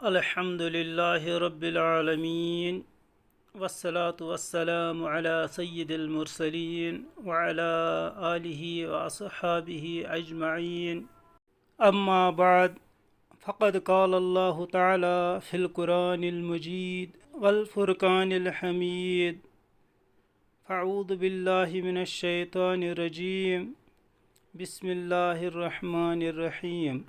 الحمد لله رب العالمين والصلاة والسلام على سيد المرسلين وعلى آله وأصحابه أجمعين أما بعد فقد قال الله تعالى في القرآن المجيد والفرقان الحميد فأعوذ بالله من الشيطان الرجيم بسم الله الرحمن الرحيم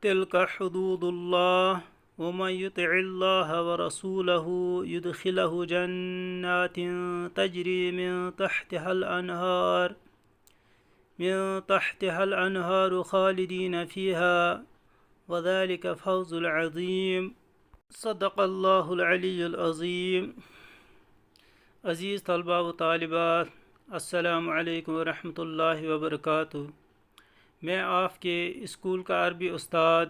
تلك حدود الله ومن يطع الله ورسوله يدخله جنات تجري من تحتها الأنهار خالدين فيها وذلك فوز العظيم صدق الله العلي العظيم. عزیز طلباء و طالبات، السلام علیکم ورحمۃ اللہ وبرکاتہ. میں آپ کے اسکول کا عربی استاد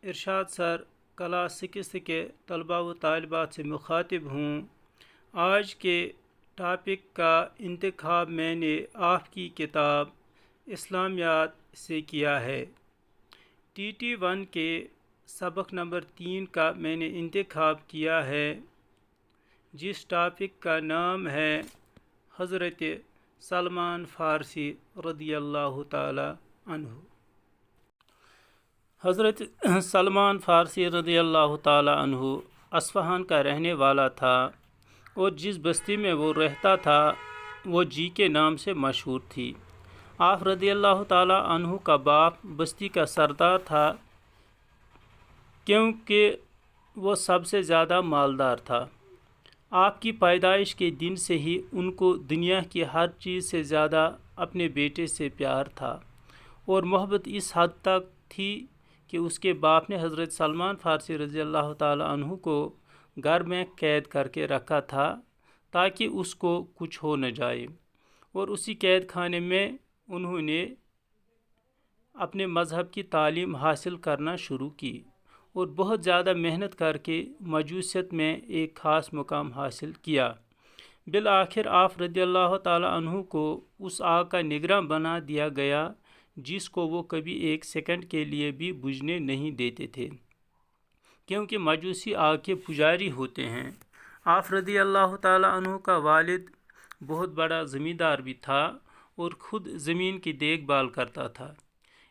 ارشاد سر کلاس 6 کے طلباء و طالبات سے مخاطب ہوں. آج کے ٹاپک کا انتخاب میں نے آپ کی کتاب اسلامیات سے کیا ہے. TT1 کے سبق نمبر 3 کا میں نے انتخاب کیا ہے، جس ٹاپک کا نام ہے حضرت سلمان فارسی رضی اللہ تعالی عنہ. حضرت سلمان فارسی رضی اللہ تعالی عنہ اصفہان کا رہنے والا تھا، اور جس بستی میں وہ رہتا تھا وہ جی کے نام سے مشہور تھی. آپ رضی اللہ تعالی عنہ کا باپ بستی کا سردار تھا، کیونکہ وہ سب سے زیادہ مالدار تھا. آپ کی پیدائش کے دن سے ہی ان کو دنیا کی ہر چیز سے زیادہ اپنے بیٹے سے پیار تھا، اور محبت اس حد تک تھی کہ اس کے باپ نے حضرت سلمان فارسی رضی اللہ تعالی عنہ کو گھر میں قید کر کے رکھا تھا تاکہ اس کو کچھ ہو نہ جائے، اور اسی قید خانے میں انہوں نے اپنے مذہب کی تعلیم حاصل کرنا شروع کی، اور بہت زیادہ محنت کر کے مجوسیت میں ایک خاص مقام حاصل کیا. بالآخر آپ رضی اللہ تعالی عنہ کو اس آگ کا نگراں بنا دیا گیا جس کو وہ کبھی ایک سیکنڈ کے لیے بھی بجھنے نہیں دیتے تھے، کیونکہ مجوسی آگ کے پجاری ہوتے ہیں. آپ رضی اللہ تعالی عنہ کا والد بہت بڑا زمیندار بھی تھا اور خود زمین کی دیکھ بھال کرتا تھا.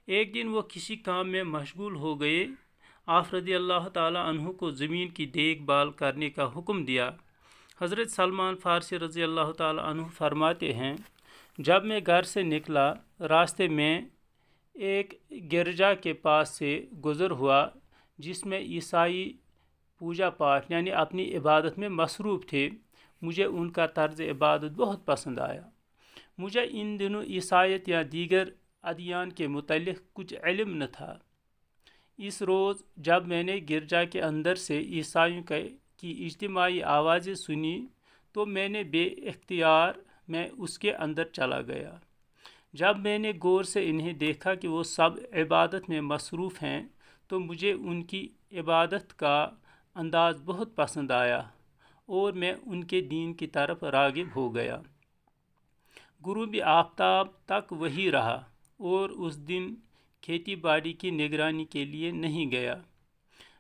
ایک دن وہ کسی کام میں مشغول ہو گئے. آپ رضی اللہ تعالی عنہ کو زمین کی دیکھ بھال کرنے کا حکم دیا. حضرت سلمان فارسی رضی اللہ تعالی عنہ فرماتے ہیں، جب میں گھر سے نکلا، راستے میں ایک گرجا کے پاس سے گزر ہوا جس میں عیسائی پوجا پاٹ یعنی اپنی عبادت میں مصروف تھے. مجھے ان کا طرز عبادت بہت پسند آیا. مجھے ان دنوں عیسائیت یا دیگر ادیان کے متعلق کچھ علم نہ تھا. اس روز جب میں نے گرجا کے اندر سے عیسائیوں کی اجتماعی آوازیں سنی تو میں نے بے اختیار میں اس کے اندر چلا گیا. جب میں نے غور سے انہیں دیکھا کہ وہ سب عبادت میں مصروف ہیں تو مجھے ان کی عبادت کا انداز بہت پسند آیا، اور میں ان کے دین کی طرف راغب ہو گیا. غروب آفتاب تک وہی رہا، اور اس دن کھیتی باڑی کی نگرانی کے لیے نہیں گیا.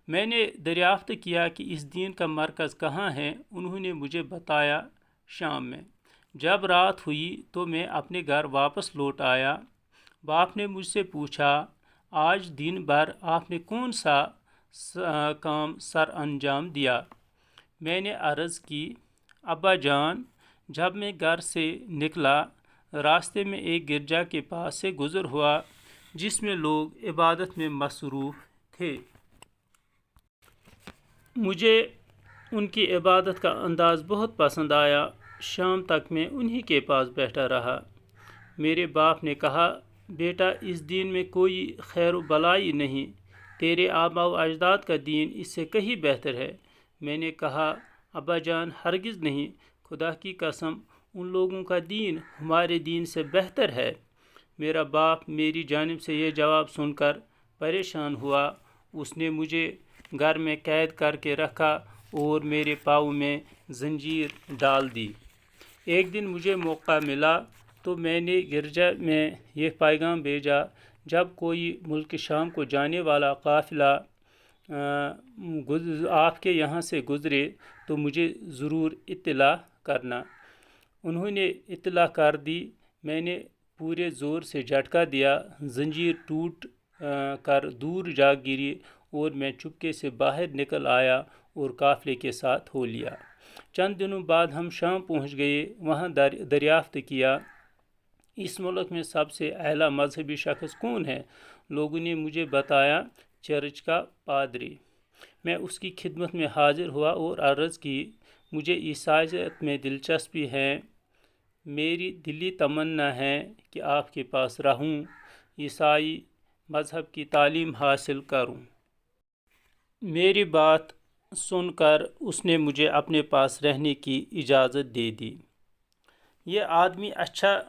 میں نے دریافت کیا کہ اس دین کا مرکز کہاں ہے. انہوں نے مجھے بتایا شام میں. جب رات ہوئی تو میں اپنے گھر واپس لوٹ آیا. باپ نے مجھ سے پوچھا، آج دن بھر آپ نے کون سا کام سر انجام دیا؟ میں نے عرض کی، ابا جان، جب میں گھر سے نکلا، راستے میں ایک گرجا کے پاس سے گزر ہوا جس میں لوگ عبادت میں مصروف تھے. مجھے ان کی عبادت کا انداز بہت پسند آیا. شام تک میں انہی کے پاس بیٹھا رہا. میرے باپ نے کہا، بیٹا، اس دین میں کوئی خیر و بلائی نہیں. تیرے آباء و اجداد کا دین اس سے کہیں بہتر ہے. میں نے کہا، ابا جان، ہرگز نہیں. خدا کی قسم، ان لوگوں کا دین ہمارے دین سے بہتر ہے. میرا باپ میری جانب سے یہ جواب سن کر پریشان ہوا. اس نے مجھے گھر میں قید کر کے رکھا اور میرے پاؤں میں زنجیر ڈال دی. ایک دن مجھے موقع ملا تو میں نے گرجا میں یہ پیغام بھیجا، جب کوئی ملک شام کو جانے والا قافلہ آپ کے یہاں سے گزرے تو مجھے ضرور اطلاع کرنا۔ انہوں نے اطلاع کر دی۔ میں نے پورے زور سے جھٹکا دیا، زنجیر ٹوٹ کر دور جا گری اور میں چپکے سے باہر نکل آیا اور قافلے کے ساتھ ہو لیا۔ چند دنوں بعد ہم شام پہنچ گئے۔ وہاں دریافت کیا، اس ملک میں سب سے اعلیٰ مذہبی شخص کون ہے؟ لوگوں نے مجھے بتایا، چرچ کا پادری۔ میں اس کی خدمت میں حاضر ہوا اور عرض کی، مجھے عیسائیت میں دلچسپی ہے، میری دلی تمنا ہے کہ آپ کے پاس رہوں، عیسائی مذہب کی تعلیم حاصل کروں۔ میری بات سن کر اس نے مجھے اپنے پاس رہنے کی اجازت دے دی۔ یہ آدمی اچھا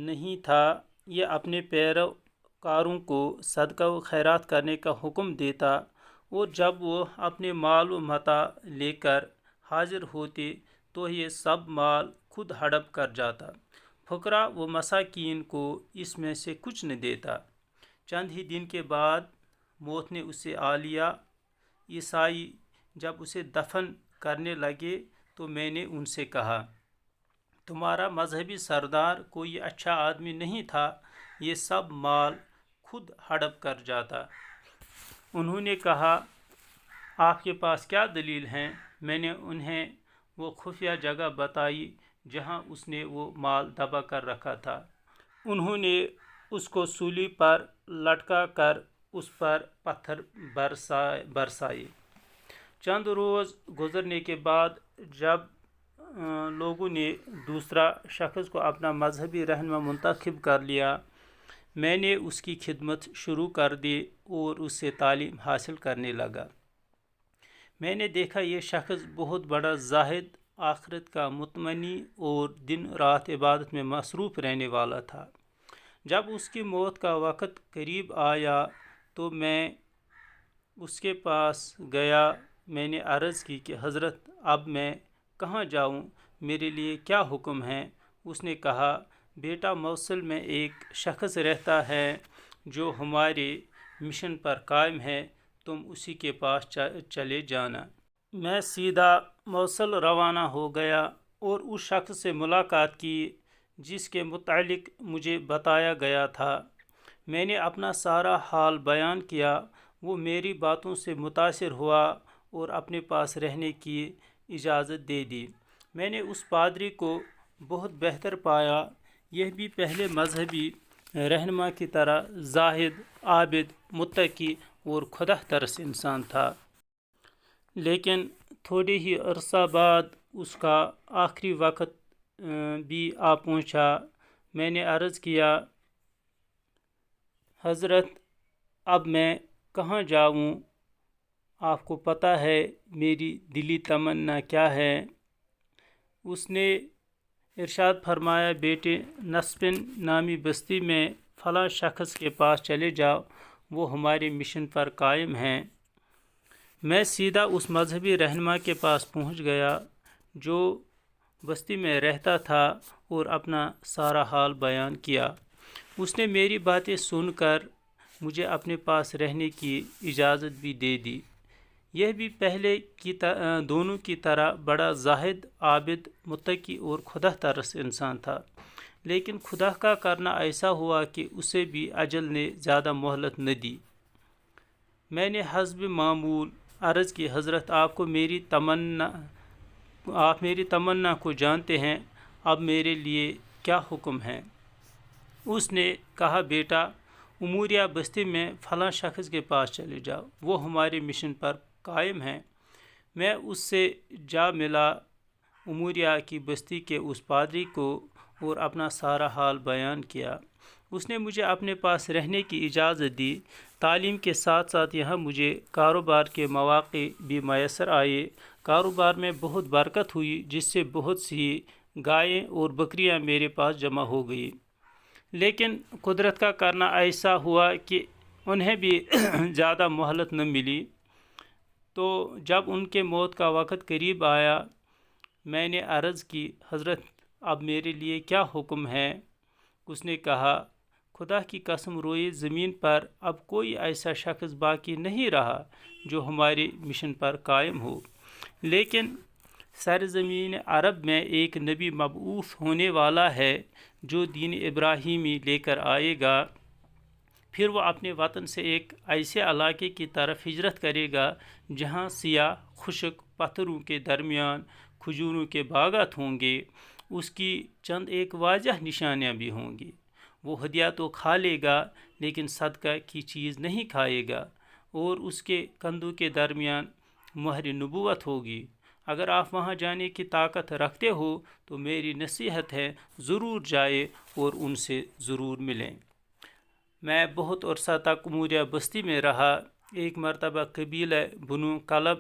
نہیں تھا، یہ اپنے پیروکاروں کو صدقہ و خیرات کرنے کا حکم دیتا اور جب وہ اپنے مال و متاع لے کر حاضر ہوتے تو یہ سب مال خود ہڑپ کر جاتا، فقراء و مساکین کو اس میں سے کچھ نہ دیتا۔ چند ہی دن کے بعد موت نے اسے آ لیا۔ عیسائی جب اسے دفن کرنے لگے تو میں نے ان سے کہا، تمہارا مذہبی سردار کوئی اچھا آدمی نہیں تھا، یہ سب مال خود ہڑپ کر جاتا۔ انہوں نے کہا، آپ کے پاس کیا دلیل ہیں؟ میں نے انہیں وہ خفیہ جگہ بتائی جہاں اس نے وہ مال دبا کر رکھا تھا۔ انہوں نے اس کو سولی پر لٹکا کر اس پر پتھر برسائے۔ چند روز گزرنے کے بعد جب لوگوں نے دوسرا شخص کو اپنا مذہبی رہنما منتخب کر لیا، میں نے اس کی خدمت شروع کر دی اور اس سے تعلیم حاصل کرنے لگا۔ میں نے دیکھا یہ شخص بہت بڑا زاہد، آخرت کا متمنی اور دن رات عبادت میں مصروف رہنے والا تھا۔ جب اس کی موت کا وقت قریب آیا تو میں اس کے پاس گیا۔ میں نے عرض کی کہ حضرت، اب میں کہاں جاؤں؟ میرے لیے کیا حکم ہے؟ اس نے کہا، بیٹا، موصل میں ایک شخص رہتا ہے جو ہمارے مشن پر قائم ہے، تم اسی کے پاس چلے جانا۔ میں سیدھا موصل روانہ ہو گیا اور اس شخص سے ملاقات کی جس کے متعلق مجھے بتایا گیا تھا۔ میں نے اپنا سارا حال بیان کیا۔ وہ میری باتوں سے متاثر ہوا اور اپنے پاس رہنے کی اجازت دے دی۔ میں نے اس پادری کو بہت بہتر پایا۔ یہ بھی پہلے مذہبی رہنما کی طرح زاہد، عابد، متقی اور خدا ترس انسان تھا، لیکن تھوڑے ہی عرصہ بعد اس کا آخری وقت بھی آ پہنچا۔ میں نے عرض کیا، حضرت، اب میں کہاں جاؤں؟ آپ کو پتہ ہے میری دلی تمنا کیا ہے؟ اس نے ارشاد فرمایا، بیٹے، نسپن نامی بستی میں فلاں شخص کے پاس چلے جاؤ، وہ ہمارے مشن پر قائم ہیں۔ میں سیدھا اس مذہبی رہنما کے پاس پہنچ گیا جو بستی میں رہتا تھا اور اپنا سارا حال بیان کیا۔ اس نے میری باتیں سن کر مجھے اپنے پاس رہنے کی اجازت بھی دے دی۔ یہ بھی پہلے کی دونوں کی طرح بڑا زاہد، عابد، متقی اور خدا ترس انسان تھا، لیکن خدا کا کرنا ایسا ہوا کہ اسے بھی اجل نے زیادہ مہلت نہ دی۔ میں نے حسب معمول عرض کی، حضرت، آپ میری تمنا کو جانتے ہیں، اب میرے لیے کیا حکم ہے؟ اس نے کہا، بیٹا، اموریہ بستی میں فلاں شخص کے پاس چلے جاؤ، وہ ہمارے مشن پر قائم ہیں۔ میں اس سے جا ملا، اموریہ کی بستی کے اس پادری کو، اور اپنا سارا حال بیان کیا۔ اس نے مجھے اپنے پاس رہنے کی اجازت دی۔ تعلیم کے ساتھ ساتھ یہاں مجھے کاروبار کے مواقع بھی میسر آئے۔ کاروبار میں بہت برکت ہوئی، جس سے بہت سی گائیں اور بکریاں میرے پاس جمع ہو گئی، لیکن قدرت کا کرنا ایسا ہوا کہ انہیں بھی زیادہ مہلت نہ ملی۔ تو جب ان کے موت کا وقت قریب آیا، میں نے عرض کی، حضرت، اب میرے لیے کیا حکم ہے؟ اس نے کہا، خدا کی قسم روئے زمین پر اب کوئی ایسا شخص باقی نہیں رہا جو ہمارے مشن پر قائم ہو، لیکن سرزمین عرب میں ایک نبی مبعوث ہونے والا ہے جو دین ابراہیمی لے کر آئے گا۔ پھر وہ اپنے وطن سے ایک ایسے علاقے کی طرف ہجرت کرے گا جہاں سیاہ خشک پتھروں کے درمیان کھجوروں کے باغات ہوں گے۔ اس کی چند ایک واضح نشانیاں بھی ہوں گی۔ وہ ہدیہ تو کھا لے گا لیکن صدقہ کی چیز نہیں کھائے گا، اور اس کے کندھوں کے درمیان مہر نبوت ہوگی۔ اگر آپ وہاں جانے کی طاقت رکھتے ہو تو میری نصیحت ہے ضرور جائے اور ان سے ضرور ملیں۔ میں بہت عرصہ تک موریا بستی میں رہا۔ ایک مرتبہ قبیلہ بنو کلب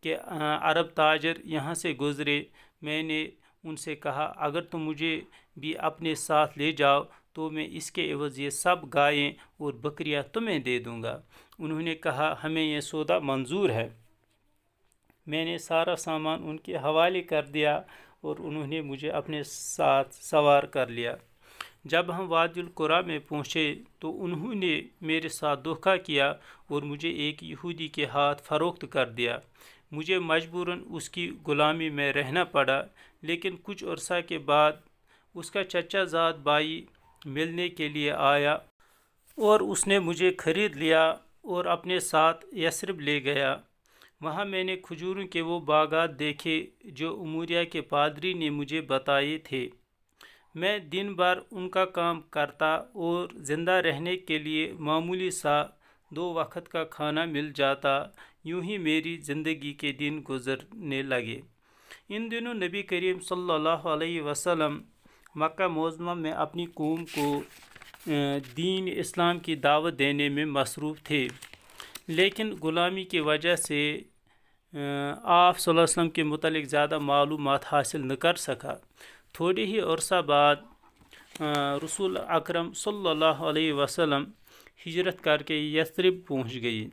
کے عرب تاجر یہاں سے گزرے۔ میں نے ان سے کہا اگر تم مجھے بھی اپنے ساتھ لے جاؤ تو میں اس کے عوض یہ سب گائیں اور بکریاں تمہیں دے دوں گا۔ انہوں نے کہا ہمیں یہ سودا منظور ہے۔ میں نے سارا سامان ان کے حوالے کر دیا اور انہوں نے مجھے اپنے ساتھ سوار کر لیا۔ جب ہم وادی القریٰ میں پہنچے تو انہوں نے میرے ساتھ دھوکہ کیا اور مجھے ایک یہودی کے ہاتھ فروخت کر دیا۔ مجھے مجبوراً اس کی غلامی میں رہنا پڑا، لیکن کچھ عرصہ کے بعد اس کا چچا زاد بھائی ملنے کے لیے آیا اور اس نے مجھے خرید لیا اور اپنے ساتھ یثرب لے گیا۔ وہاں میں نے کھجوروں کے وہ باغات دیکھے جو اموریہ کے پادری نے مجھے بتائے تھے۔ میں دن بھر ان کا کام کرتا اور زندہ رہنے کے لیے معمولی سا 2 وقت کا کھانا مل جاتا۔ یوں ہی میری زندگی کے دن گزرنے لگے۔ ان دنوں نبی کریم صلی اللہ علیہ وسلم مکہ معظمہ میں اپنی قوم کو دین اسلام کی دعوت دینے میں مصروف تھے، لیکن غلامی کی وجہ سے آپ صلی اللہ علیہ وسلم کے متعلق زیادہ معلومات حاصل نہ کر سکا۔ تھوڑے ہی عرصہ بعد رسول اکرم صلی اللہ علیہ وسلم ہجرت کر کے یثرب پہنچ گئی۔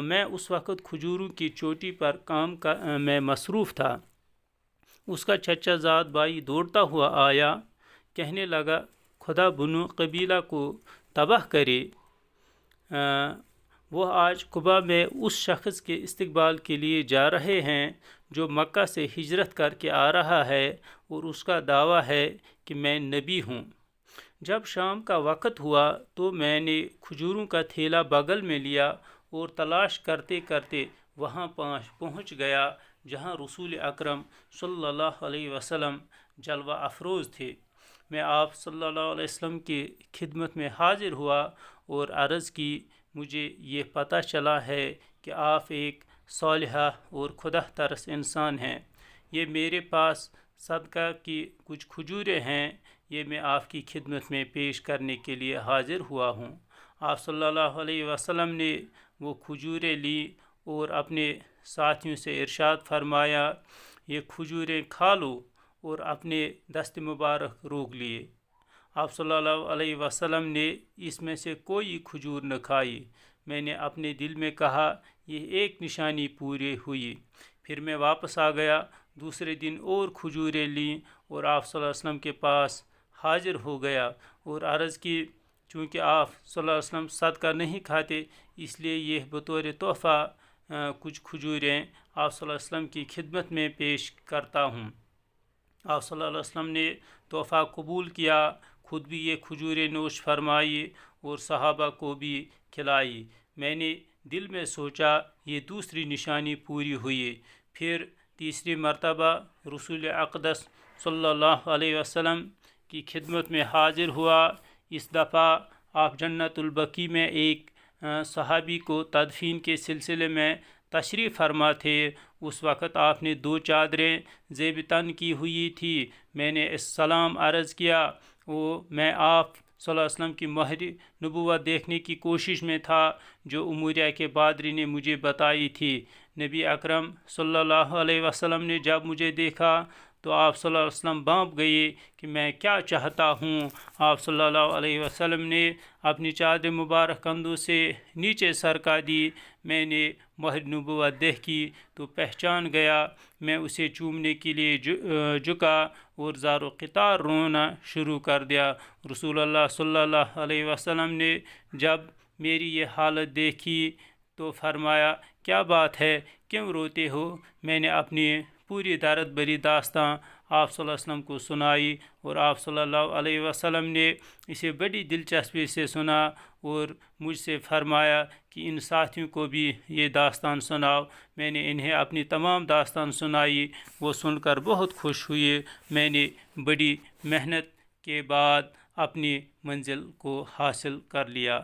میں اس وقت کھجوروں کی چوٹی پر کام میں مصروف تھا۔ اس کا چچا زاد بھائی دوڑتا ہوا آیا، کہنے لگا خدا بنو قبیلہ کو تباہ کرے، وہ آج قبا میں اس شخص کے استقبال کے لیے جا رہے ہیں جو مکہ سے ہجرت کر کے آ رہا ہے اور اس کا دعویٰ ہے کہ میں نبی ہوں۔ جب شام کا وقت ہوا تو میں نے کھجوروں کا تھیلا بغل میں لیا اور تلاش کرتے کرتے وہاں پہنچ گیا جہاں رسول اکرم صلی اللہ علیہ وسلم جلوہ افروز تھے۔ میں آپ صلی اللہ علیہ وسلم کی خدمت میں حاضر ہوا اور عرض کی مجھے یہ پتہ چلا ہے کہ آپ ایک صالحہ اور خدا ترس انسان ہیں۔ یہ میرے پاس صدقہ کی کچھ کھجوریں ہیں، یہ میں آپ کی خدمت میں پیش کرنے کے لیے حاضر ہوا ہوں۔ آپ صلی اللہ علیہ وسلم نے وہ کھجوریں لی اور اپنے ساتھیوں سے ارشاد فرمایا یہ کھجوریں کھا لو، اور اپنے دست مبارک روک لیے۔ آپ صلی اللہ علیہ وسلم نے اس میں سے کوئی کھجور نہ کھائی۔ میں نے اپنے دل میں کہا یہ ایک نشانی پوری ہوئی۔ پھر میں واپس آ گیا، دوسرے دن اور کھجوریں لیں اور آپ صلی اللہ علیہ وسلم کے پاس حاضر ہو گیا اور عرض کی چونکہ آپ صلی اللہ علیہ وسلم صدقہ نہیں کھاتے اس لیے یہ بطور تحفہ کچھ کھجوریں آپ صلی اللہ علیہ وسلم کی خدمت میں پیش کرتا ہوں۔ آپ صلی اللہ علیہ وسلم نے تحفہ قبول کیا، خود بھی یہ کھجوریں نوش فرمائی اور صحابہ کو بھی کھلائی۔ میں نے دل میں سوچا یہ دوسری نشانی پوری ہوئی۔ پھر تیسری مرتبہ رسول اقدس صلی اللہ علیہ وسلم کی خدمت میں حاضر ہوا۔ اس دفعہ آپ جنت البقیع میں ایک صحابی کو تدفین کے سلسلے میں تشریف فرما تھے۔ اس وقت آپ نے 2 چادریں زیب تن کی ہوئی تھی۔ میں نے السلام عرض کیا، میں آپ صلی اللہ علیہ وسلم کی مہر نبوت دیکھنے کی کوشش میں تھا جو اموریہ کے پادری نے مجھے بتائی تھی۔ نبی اکرم صلی اللہ علیہ وسلم نے جب مجھے دیکھا تو آپ صلی اللہ علیہ وسلم بانپ گئے کہ میں کیا چاہتا ہوں۔ آپ صلی اللہ علیہ وسلم نے اپنی چادر مبارک کندھوں سے نیچے سرکا دی۔ میں نے مہر نبوت دیکھی تو پہچان گیا۔ میں اسے چومنے کے لیے جھکا اور زار و قطار رونا شروع کر دیا۔ رسول اللہ صلی اللہ علیہ وسلم نے جب میری یہ حالت دیکھی تو فرمایا، کیا بات ہے، کیوں روتے ہو؟ میں نے اپنی پوری درد بھری داستان آپ صلی اللہ علیہ وسلم کو سنائی، اور آپ صلی اللہ علیہ وسلم نے اسے بڑی دلچسپی سے سنا اور مجھ سے فرمایا کہ ان ساتھیوں کو بھی یہ داستان سناؤ۔ میں نے انہیں اپنی تمام داستان سنائی، وہ سن کر بہت خوش ہوئے۔ میں نے بڑی محنت کے بعد اپنی منزل کو حاصل کر لیا۔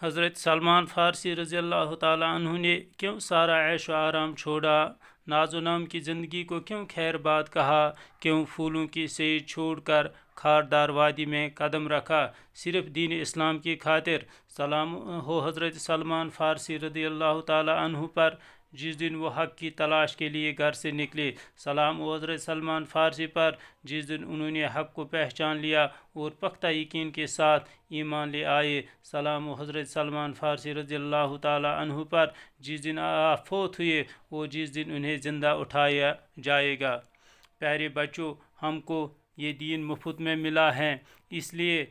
حضرت سلمان فارسی رضی اللہ تعالیٰ عنہ نے کیوں سارا عیش و آرام چھوڑا؟ ناز و نام کی زندگی کو کیوں خیر بات کہا؟ کیوں پھولوں کی سیر چھوڑ کر خاردار وادی میں قدم رکھا؟ صرف دین اسلام کی خاطر۔ سلام ہو حضرت سلمان فارسی رضی اللہ تعالیٰ عنہ پر جس دن وہ حق کی تلاش کے لیے گھر سے نکلے۔ سلام ہو حضرت سلمان فارسی پر جس دن انہوں نے حق کو پہچان لیا اور پختہ یقین کے ساتھ ایمان لے آئے۔ سلام ہو حضرت سلمان فارسی رضی اللہ تعالیٰ عنہ پر جس دن آپ فوت ہوئے اور جس دن انہیں زندہ اٹھایا جائے گا۔ پیارے بچوں، ہم کو یہ دین مفت میں ملا ہے، اس لیے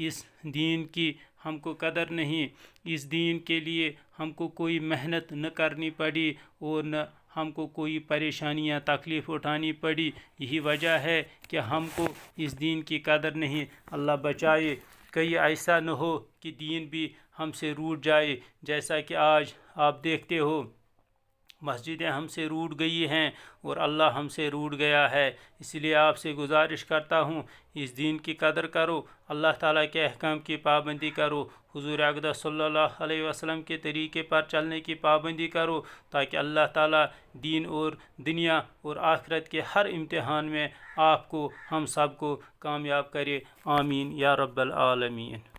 اس دین کی ہم کو قدر نہیں۔ اس دین کے لیے ہم کو کوئی محنت نہ کرنی پڑی اور نہ ہم کو کوئی پریشانیاں تکلیف اٹھانی پڑی۔ یہی وجہ ہے کہ ہم کو اس دین کی قدر نہیں۔ اللہ بچائے کہیں ایسا نہ ہو کہ دین بھی ہم سے روٹ جائے، جیسا کہ آج آپ دیکھتے ہو مسجدیں ہم سے روٹ گئی ہیں اور اللہ ہم سے روٹ گیا ہے۔ اس لیے آپ سے گزارش کرتا ہوں، اس دین کی قدر کرو، اللہ تعالیٰ کے احکام کی پابندی کرو، حضور اقدس صلی اللہ علیہ وسلم کے طریقے پر چلنے کی پابندی کرو، تاکہ اللہ تعالیٰ دین اور دنیا اور آخرت کے ہر امتحان میں آپ کو ہم سب کو کامیاب کرے۔ آمین یا رب العالمین۔